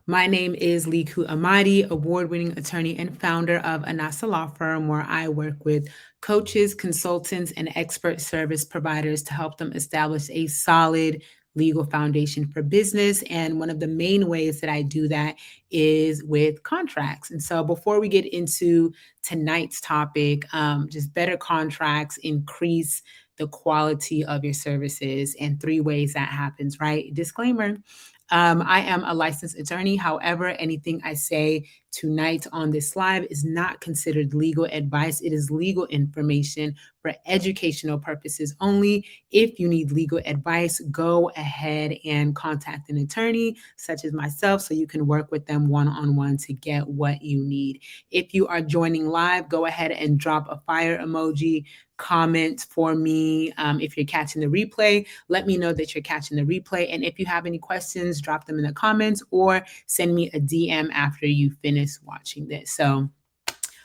My name is Liku Amadi, award-winning attorney and founder of Anasa Law Firm, where I work with coaches, consultants, and expert service providers to help them establish a solid legal foundation for business. And one of the main ways that I do that is with contracts. And so before we get into tonight's topic, just better contracts increase the quality of your services, and three ways that happens, right? Disclaimer. I am a licensed attorney. However, anything I say tonight on this live is not considered legal advice. It is legal information for educational purposes only. If you need legal advice, go ahead and contact an attorney such as myself so you can work with them one-on-one to get what you need. If you are joining live, go ahead and drop a fire emoji, comment for me. If you're catching the replay, let me know that you're catching the replay. And if you have any questions, drop them in the comments or send me a DM after you finish watching this. So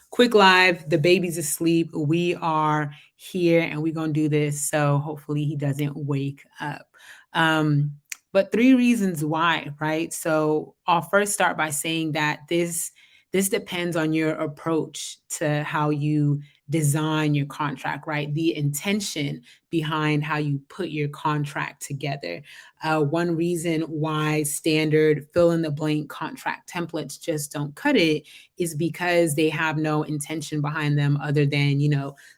quick live, the baby's asleep. We are here and we're going to do this. So hopefully he doesn't wake up. But three reasons why, right? So I'll first start by saying that this depends on your approach to how you design your contract, right? The intention behind how you put your contract together. One reason why standard fill in the blank contract templates just don't cut it is because they have no intention behind them other than,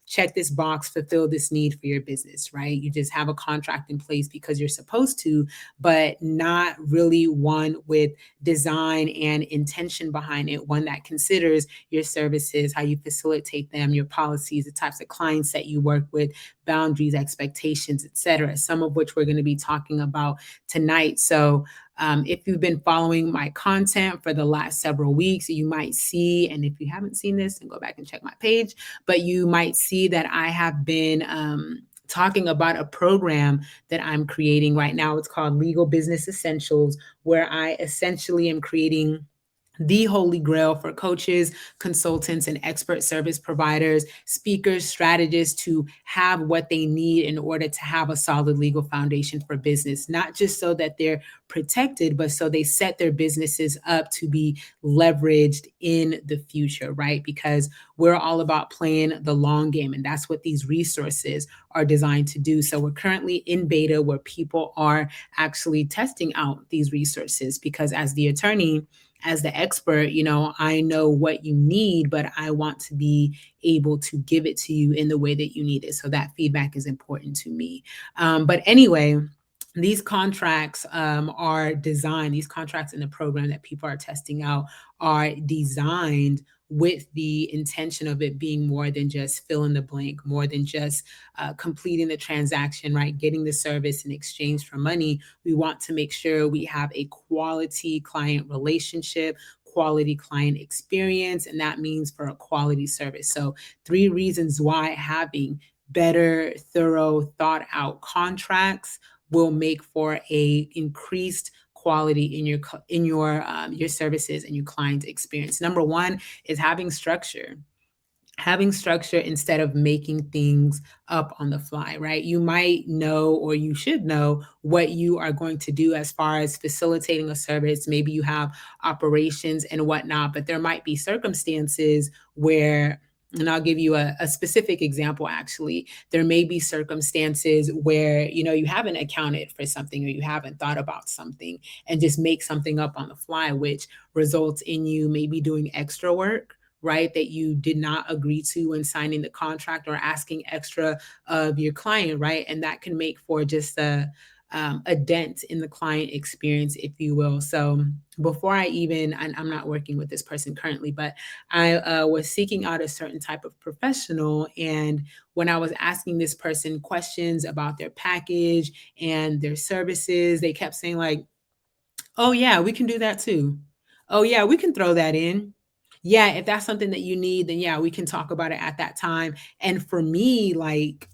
check this box, fulfill this need for your business, right? You just have a contract in place because you're supposed to, but not really one with design and intention behind it, one that considers your services, how you facilitate them, your policies, the types of clients that you work with, boundaries, expectations, etc. Some of which we're going to be talking about tonight. So if you've been following my content for the last several weeks, you might see, and if you haven't seen this, then go back and check my page, but you might see that I have been talking about a program that I'm creating right now. It's called Legal Business Essentials, where I essentially am creating the holy grail for coaches, consultants, and expert service providers, speakers, strategists to have what they need in order to have a solid legal foundation for business, not just so that they're protected, but so they set their businesses up to be leveraged in the future, right? Because we're all about playing the long game, and that's what these resources are designed to do. So we're currently in beta where people are actually testing out these resources because as the attorney, as the expert, I know what you need, but I want to be able to give it to you in the way that you need it. So that feedback is important to me. But anyway, these contracts are designed, these contracts in the program that people are testing out are designed with the intention of it being more than just fill in the blank, more than just completing the transaction, right? Getting the service in exchange for money. We want to make sure we have a quality client relationship, quality client experience, and that means for a quality service. So three reasons why having better, thorough, thought out contracts will make for a increased quality in your services and your client experience. Number one is having structure instead of making things up on the fly, right? You might know, or you should know, what you are going to do as far as facilitating a service. Maybe you have operations and whatnot, but there might be circumstances where, and I'll give you a specific example actually. There may be circumstances where, you haven't accounted for something or you haven't thought about something and just make something up on the fly, which results in you maybe doing extra work, right, that you did not agree to when signing the contract or asking extra of your client, right? And that can make for just a dent in the client experience, if you will. So before and I'm not working with this person currently, but I was seeking out a certain type of professional. And when I was asking this person questions about their package and their services, they kept saying like, oh yeah, we can do that too. Oh yeah, we can throw that in. Yeah, if that's something that you need, then yeah, we can talk about it at that time. And for me, like,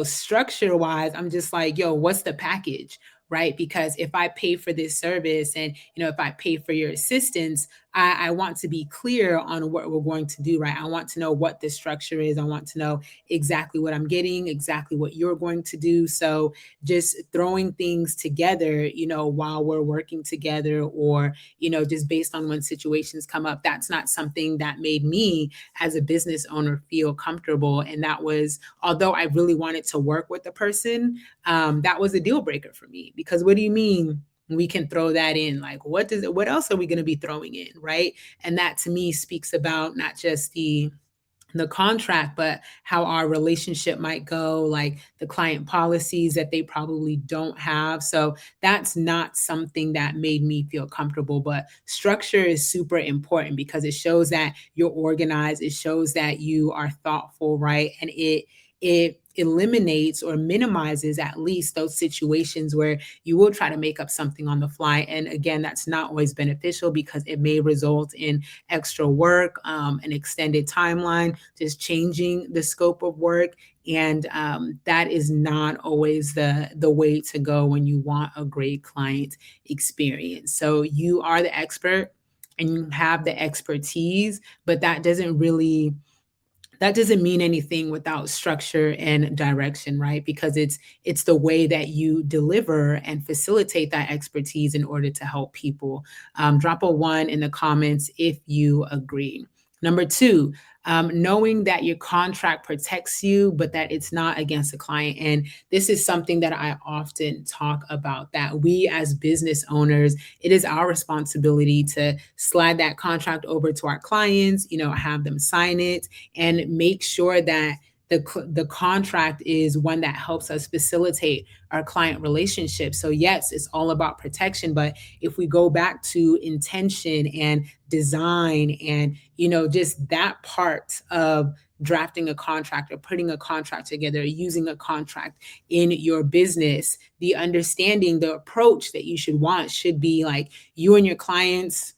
structure wise, I'm just like, yo, what's the package? right? Because if I pay for this service and, if I pay for your assistance, I want to be clear on what we're going to do, right? I want to know what the structure is. I want to know exactly what I'm getting, exactly what you're going to do. So just throwing things together, while we're working together, or, just based on when situations come up, that's not something that made me as a business owner feel comfortable. And that was, although I really wanted to work with the person, that was a deal breaker for me. Because what do you mean we can throw that in? Like, what else are we going to be throwing in, right? And that to me speaks about not just the contract, but how our relationship might go, like the client policies that they probably don't have. So that's not something that made me feel comfortable. But structure is super important because it shows that you're organized, it shows that you are thoughtful, right? And it eliminates or minimizes at least those situations where you will try to make up something on the fly. And again, that's not always beneficial because it may result in extra work, an extended timeline, just changing the scope of work. And that is not always the way to go when you want a great client experience. So you are the expert and you have the expertise, but that doesn't mean anything without structure and direction, right? Because it's the way that you deliver and facilitate that expertise in order to help people. Drop a one in the comments if you agree. Number two, knowing that your contract protects you, but that it's not against the client. And this is something that I often talk about, that we as business owners, it is our responsibility to slide that contract over to our clients, have them sign it, and make sure that the contract is one that helps us facilitate our client relationship. So yes, it's all about protection, but if we go back to intention and design and, just that part of drafting a contract or putting a contract together, using a contract in your business, the understanding, the approach that you should want should be like, you and your clients,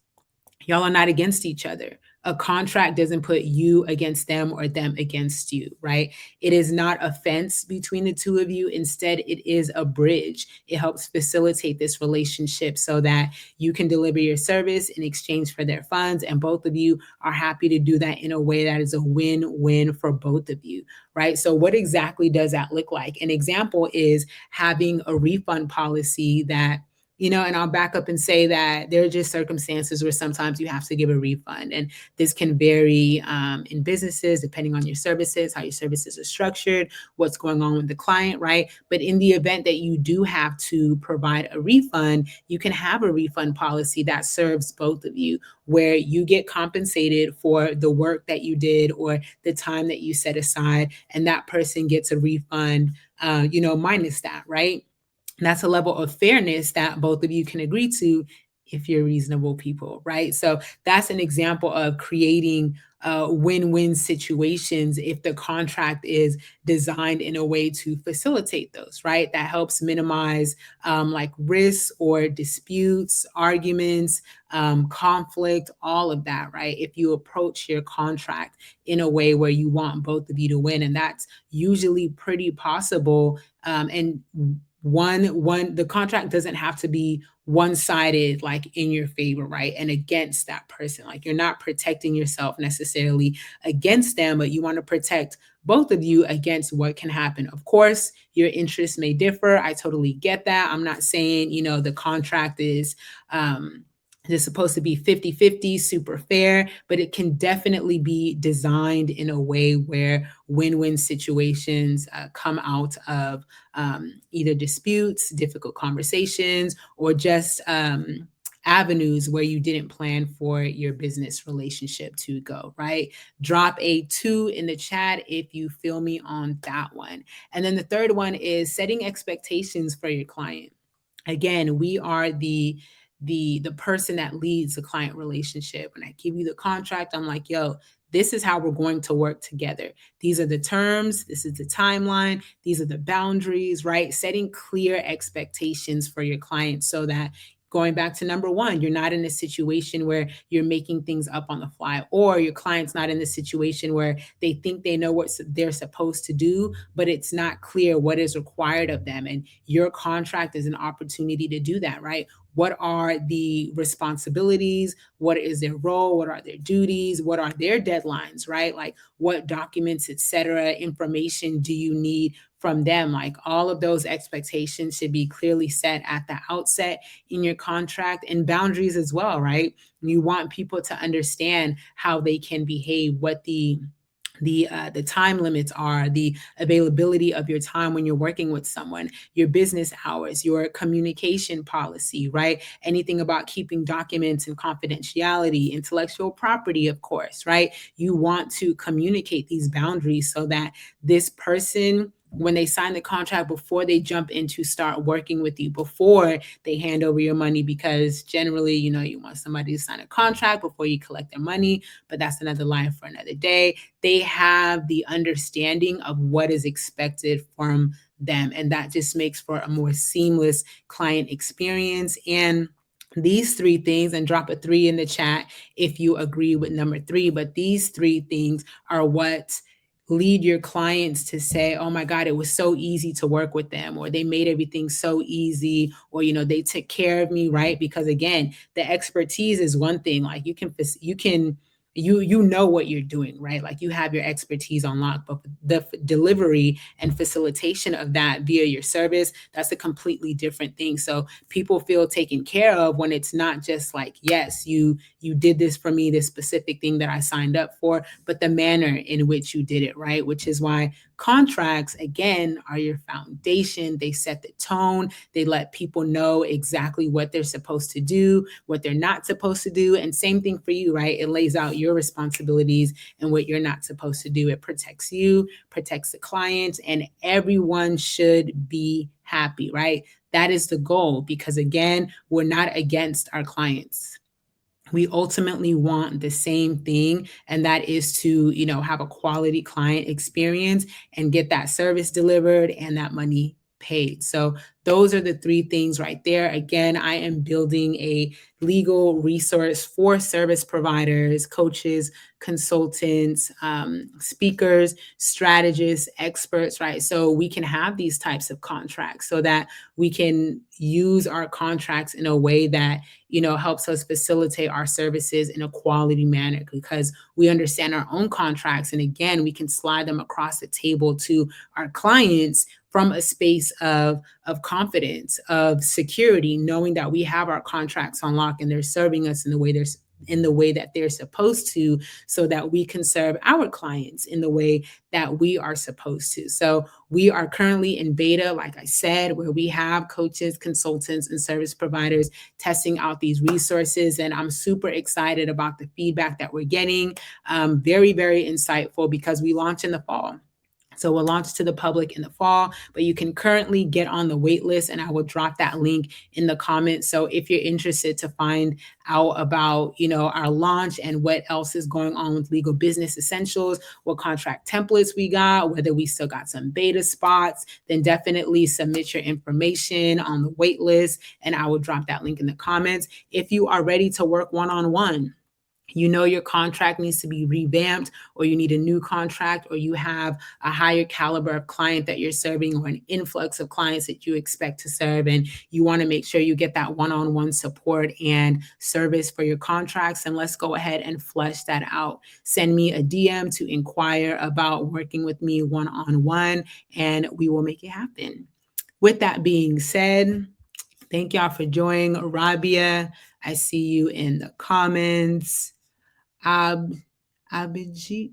y'all are not against each other. A contract doesn't put you against them or them against you, right? It is not a fence between the two of you. Instead, it is a bridge. It helps facilitate this relationship so that you can deliver your service in exchange for their funds. And both of you are happy to do that in a way that is a win-win for both of you, right? So what exactly does that look like? An example is having a refund policy that, and I'll back up and say that there are just circumstances where sometimes you have to give a refund. And this can vary in businesses, depending on your services, how your services are structured, what's going on with the client, right? But in the event that you do have to provide a refund, you can have a refund policy that serves both of you, where you get compensated for the work that you did or the time that you set aside, and that person gets a refund, minus that, right? That's a level of fairness that both of you can agree to if you're reasonable people, right? So that's an example of creating win-win situations if the contract is designed in a way to facilitate those, right? That helps minimize like risks or disputes, arguments, conflict, all of that, right? If you approach your contract in a way where you want both of you to win, and that's usually pretty possible. And the contract doesn't have to be one-sided, like in your favor, right? And against that person. Like, you're not protecting yourself necessarily against them, but you want to protect both of you against what can happen. Of course, your interests may differ. I totally get that. I'm not saying, the contract is it's supposed to be 50-50, super fair, but it can definitely be designed in a way where win-win situations come out of either disputes, difficult conversations, or just avenues where you didn't plan for your business relationship to go, right? Drop a two in the chat if you feel me on that one. And then the third one is setting expectations for your client. Again, we are the person that leads the client relationship. When I give you the contract, I'm like, yo, this is how we're going to work together. These are the terms, this is the timeline, these are the boundaries, right? Setting clear expectations for your client so that going back to number one, you're not in a situation where you're making things up on the fly, or your client's not in the situation where they think they know what they're supposed to do, but it's not clear what is required of them. And your contract is an opportunity to do that, right? What are the responsibilities? What is their role? What are their duties? What are their deadlines, right? Like what documents, etc., information do you need from them? Like all of those expectations should be clearly set at the outset in your contract, and boundaries as well, right? You want people to understand how they can behave, what the time limits are, the availability of your time when you're working with someone, your business hours, your communication policy, right? Anything about keeping documents and confidentiality, intellectual property, of course, right? You want to communicate these boundaries so that this person, when they sign the contract, before they jump in to start working with you, before they hand over your money, because generally, you want somebody to sign a contract before you collect their money, but that's another line for another day. They have the understanding of what is expected from them, and that just makes for a more seamless client experience. And these three things, and drop a three in the chat if you agree with number three, but these three things are what lead your clients to say, oh my God, it was so easy to work with them, or they made everything so easy, or, they took care of me, right? Because again, the expertise is one thing. Like you know what you're doing, right? Like you have your expertise on lock, but the delivery and facilitation of that via your service, that's a completely different thing. So people feel taken care of when it's not just like, yes, you did this for me, this specific thing that I signed up for, but the manner in which you did it, right? Which is why contracts, again, are your foundation. They set the tone. They let people know exactly what they're supposed to do, what they're not supposed to do. And same thing for you, right? It lays out your responsibilities and what you're not supposed to do. It protects you, protects the client, and everyone should be happy, right? That is the goal, because again, we're not against our clients. We ultimately want the same thing, and that is to have a quality client experience and get that service delivered and that money paid. So those are the three things right there. Again, I am building a legal resource for service providers, coaches, consultants, speakers, strategists, experts, right? So we can have these types of contracts so that we can use our contracts in a way that helps us facilitate our services in a quality manner, because we understand our own contracts. And again, we can slide them across the table to our clients from a space of confidence, of security, knowing that we have our contracts on lock and they're serving us in the way that they're supposed to, so that we can serve our clients in the way that we are supposed to. So we are currently in beta, like I said, where we have coaches, consultants, and service providers testing out these resources. And I'm super excited about the feedback that we're getting. Very, very insightful, because we launch in the fall. So we'll launch to the public in the fall, but you can currently get on the wait list, and I will drop that link in the comments. So if you're interested to find out about, our launch and what else is going on with Legal Business Essentials, what contract templates we got, whether we still got some beta spots, then definitely submit your information on the wait list, and I will drop that link in the comments. If you are ready to work one-on-one, your contract needs to be revamped, or you need a new contract, or you have a higher caliber of client that you're serving, or an influx of clients that you expect to serve, and you want to make sure you get that one-on-one support and service for your contracts, and let's go ahead and flesh that out. Send me a DM to inquire about working with me one-on-one, and we will make it happen. With that being said, thank y'all for joining. Rabia, I see you in the comments. Abhijit,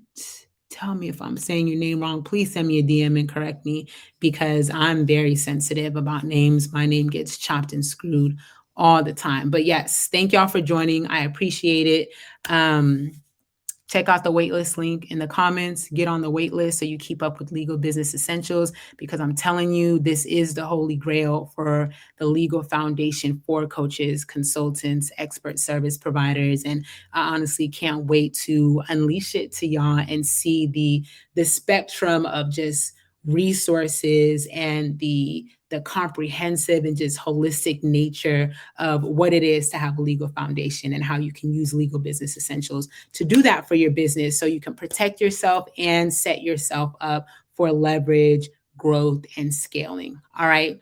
tell me if I'm saying your name wrong. Please send me a DM and correct me, because I'm very sensitive about names. My name gets chopped and screwed all the time. But yes, thank y'all for joining. I appreciate it. Check out the waitlist link in the comments. Get on the waitlist so you keep up with Legal Business Essentials, because I'm telling you, this is the holy grail for the legal foundation for coaches, consultants, expert service providers. And I honestly can't wait to unleash it to y'all and see the spectrum of just resources and the the comprehensive and just holistic nature of what it is to have a legal foundation and how you can use legal business essentials to do that for your business so you can protect yourself and set yourself up for leverage, growth, and scaling. All right.